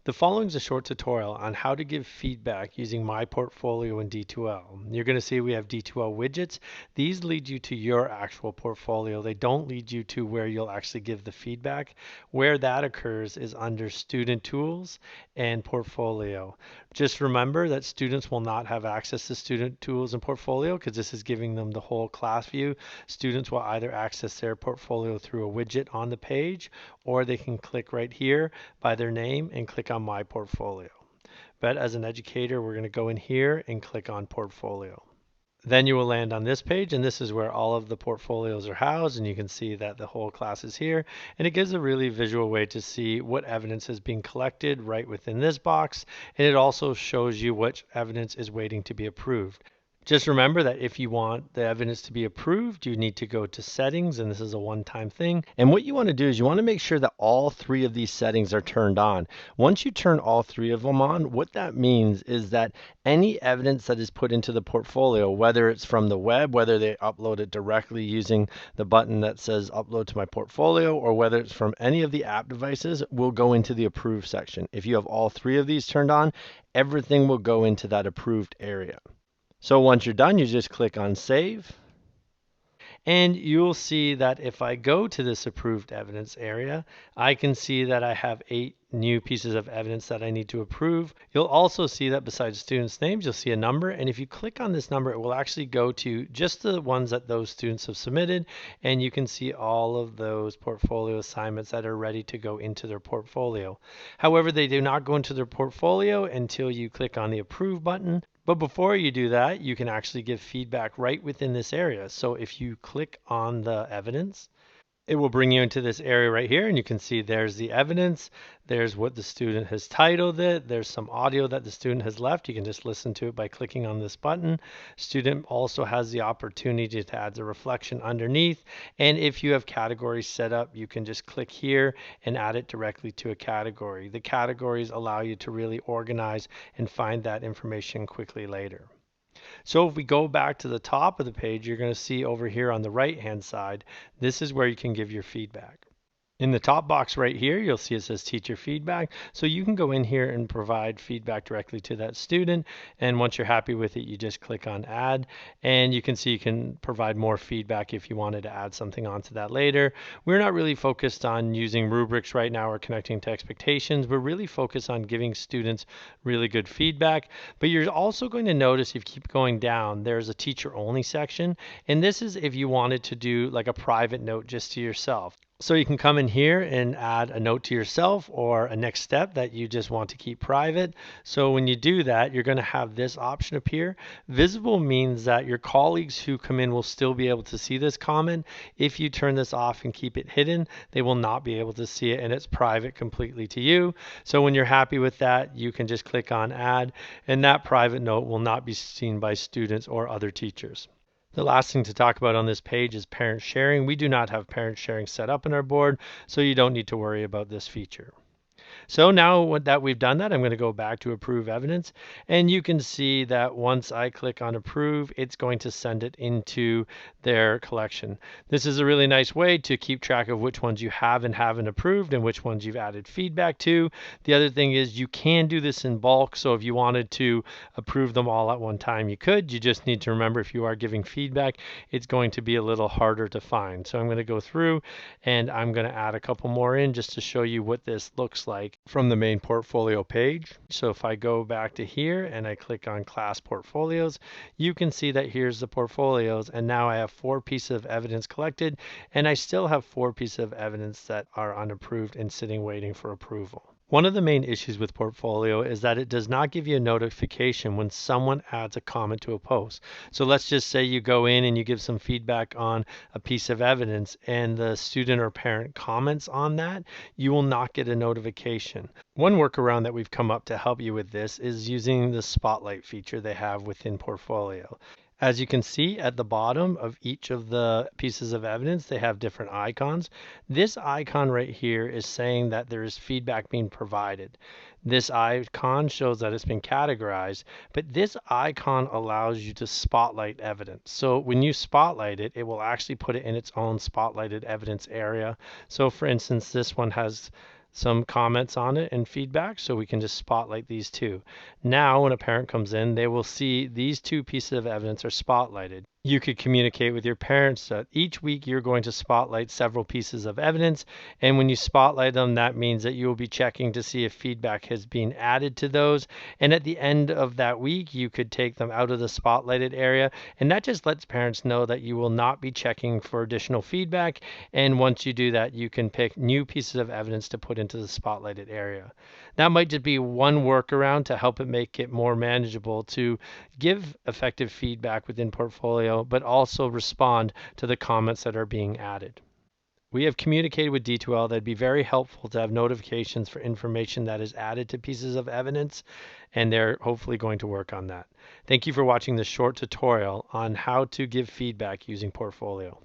The following is a short tutorial on how to give feedback using My Portfolio in D2L. You're going to see we have D2L widgets. These lead you to your actual portfolio. They don't lead you to where you'll actually give the feedback. Where that occurs is under Student Tools and Portfolio. Just remember that students will not have access to Student Tools and Portfolio because this is giving them the whole class view. Students will either access their portfolio through a widget on the page, or they can click right here by their name and click on My Portfolio. But as an educator, we're going to go in here and click on Portfolio. Then you will land on this page, and this is where all of the portfolios are housed, and you can see that the whole class is here. And it gives a really visual way to see what evidence is being collected right within this box, and it also shows you which evidence is waiting to be approved. Just remember that if you want the evidence to be approved, you need to go to settings, and this is a one-time thing. And what you want to do is you want to make sure that all three of these settings are turned on. Once you turn all three of them on, what that means is that any evidence that is put into the portfolio, whether it's from the web, whether they upload it directly using the button that says upload to my portfolio, or whether it's from any of the app devices, will go into the approved section. If you have all three of these turned on, everything will go into that approved area. So once you're done, you just click on Save. And you'll see that if I go to this approved evidence area, I can see that I have 8 new pieces of evidence that I need to approve. You'll also see that besides students' names, you'll see a number. And if you click on this number, it will actually go to just the ones that those students have submitted. And you can see all of those portfolio assignments that are ready to go into their portfolio. However, they do not go into their portfolio until you click on the Approve button. But before you do that, you can actually give feedback right within this area. So if you click on the evidence, it will bring you into this area right here, and you can see there's the evidence, there's what the student has titled it, there's some audio that the student has left. You can just listen to it by clicking on this button. Student also has the opportunity to add the reflection underneath, and if you have categories set up, you can just click here and add it directly to a category. The categories allow you to really organize and find that information quickly later. So if we go back to the top of the page, you're going to see over here on the right hand side, this is where you can give your feedback. In the top box right here, you'll see it says teacher feedback. So you can go in here and provide feedback directly to that student. And once you're happy with it, you just click on add. And you can see you can provide more feedback if you wanted to add something onto that later. We're not really focused on using rubrics right now or connecting to expectations. We're really focused on giving students really good feedback. But you're also going to notice if you keep going down, there's a teacher only section. And this is if you wanted to do like a private note just to yourself. So you can come in here and add a note to yourself or a next step that you just want to keep private. So when you do that, you're going to have this option appear. Visible means that your colleagues who come in will still be able to see this comment. If you turn this off and keep it hidden, they will not be able to see it, and it's private completely to you. So when you're happy with that, you can just click on add, and that private note will not be seen by students or other teachers. The last thing to talk about on this page is parent sharing. We do not have parent sharing set up in our board, so you don't need to worry about this feature. So now that we've done that, I'm going to go back to approve evidence, and you can see that once I click on approve, it's going to send it into their collection. This is a really nice way to keep track of which ones you have and haven't approved and which ones you've added feedback to. The other thing is you can do this in bulk, so if you wanted to approve them all at one time, you could. You just need to remember if you are giving feedback, it's going to be a little harder to find. So I'm going to go through and I'm going to add a couple more in just to show you what this looks like from the main portfolio page. So if I go back to here and I click on class portfolios, you can see that here's the portfolios, and now I have 4 pieces of evidence collected, and I still have 4 pieces of evidence that are unapproved and sitting waiting for approval. One of the main issues with Portfolio is that it does not give you a notification when someone adds a comment to a post. So let's just say you go in and you give some feedback on a piece of evidence and the student or parent comments on that, you will not get a notification. One workaround that we've come up to help you with this is using the spotlight feature they have within Portfolio. As you can see at the bottom of each of the pieces of evidence, they have different icons. This icon right here is saying that there is feedback being provided. This icon shows that it's been categorized, but this icon allows you to spotlight evidence. So when you spotlight it, it will actually put it in its own spotlighted evidence area. So for instance, this one has some comments on it and feedback, so we can just spotlight these two. Now, when a parent comes in, they will see these two pieces of evidence are spotlighted. You could communicate with your parents that each week you're going to spotlight several pieces of evidence, and when you spotlight them, that means that you will be checking to see if feedback has been added to those. And at the end of that week, you could take them out of the spotlighted area, and that just lets parents know that you will not be checking for additional feedback. And once you do that, you can pick new pieces of evidence to put into the spotlighted area. That might just be one workaround to help it make it more manageable to give effective feedback within portfolio, but also respond to the comments that are being added. We have communicated with D2L that it'd be very helpful to have notifications for information that is added to pieces of evidence, and they're hopefully going to work on that. Thank you for watching this short tutorial on how to give feedback using portfolio.